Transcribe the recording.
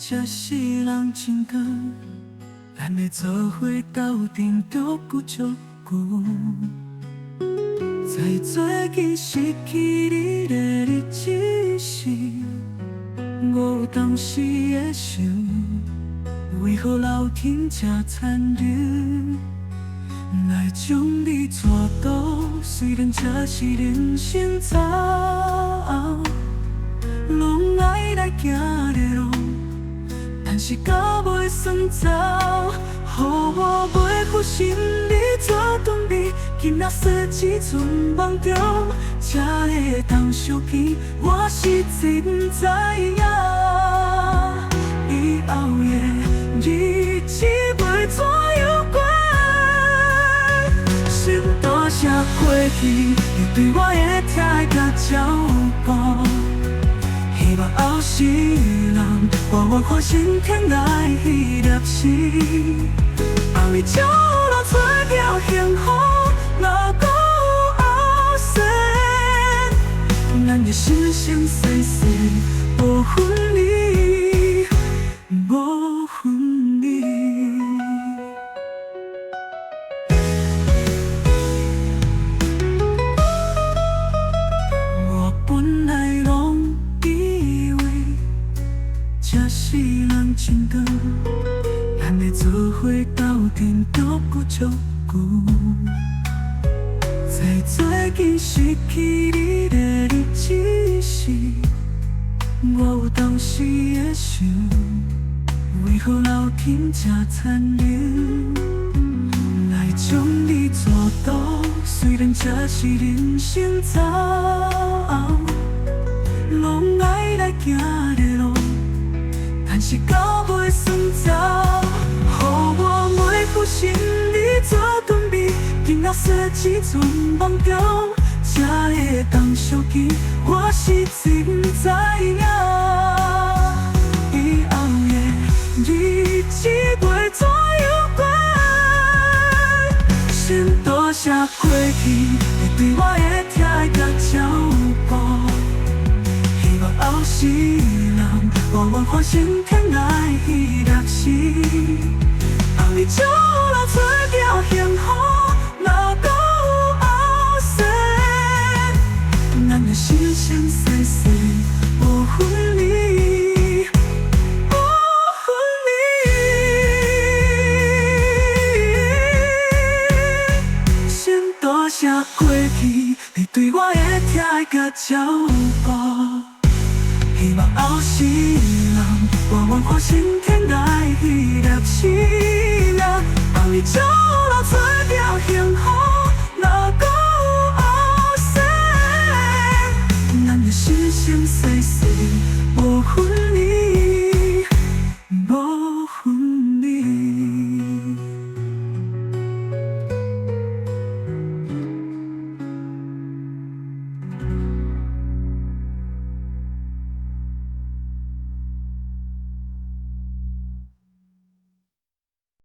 这世人真高，咱会做伙斗阵足久足久。在最近失去你的日子时，我有当时会想，为何老天这残忍，来将你带倒？虽然这是人生走，拢爱来行的路，但是到尾算走，予我袂负心你做长辈。今仔说一阵梦中，才会当想起，我实在不知影，以后的日子要怎样过。先多谢过去你对我的疼甲照顾，希望后世人换我看心疼来彼粒心，后日照路找条幸福。若搁有后世，咱的生生世世无分离，无分离。我本来拢以为这世人真高，咱会做伙斗阵足久足久。在最近失去你的日子时，我有当时会想，为何老天这残忍，来将你带倒？虽然这是人生走，拢爱来行的路，但是到尾算走，予我袂负心你做长辈。今仔说一阵梦中，才会当想起，我实在不知影，以后的日子要怎样过。先多谢过去你对我的疼甲照顾，希望后世人换我看心疼来彼粒心，后日照路找条幸福。若搁有后世，咱的生生世世无分离，无分离。先多谢过去你对我的疼甲照顾，希望后世人换我看心疼来彼粒心，后日照路找条幸福。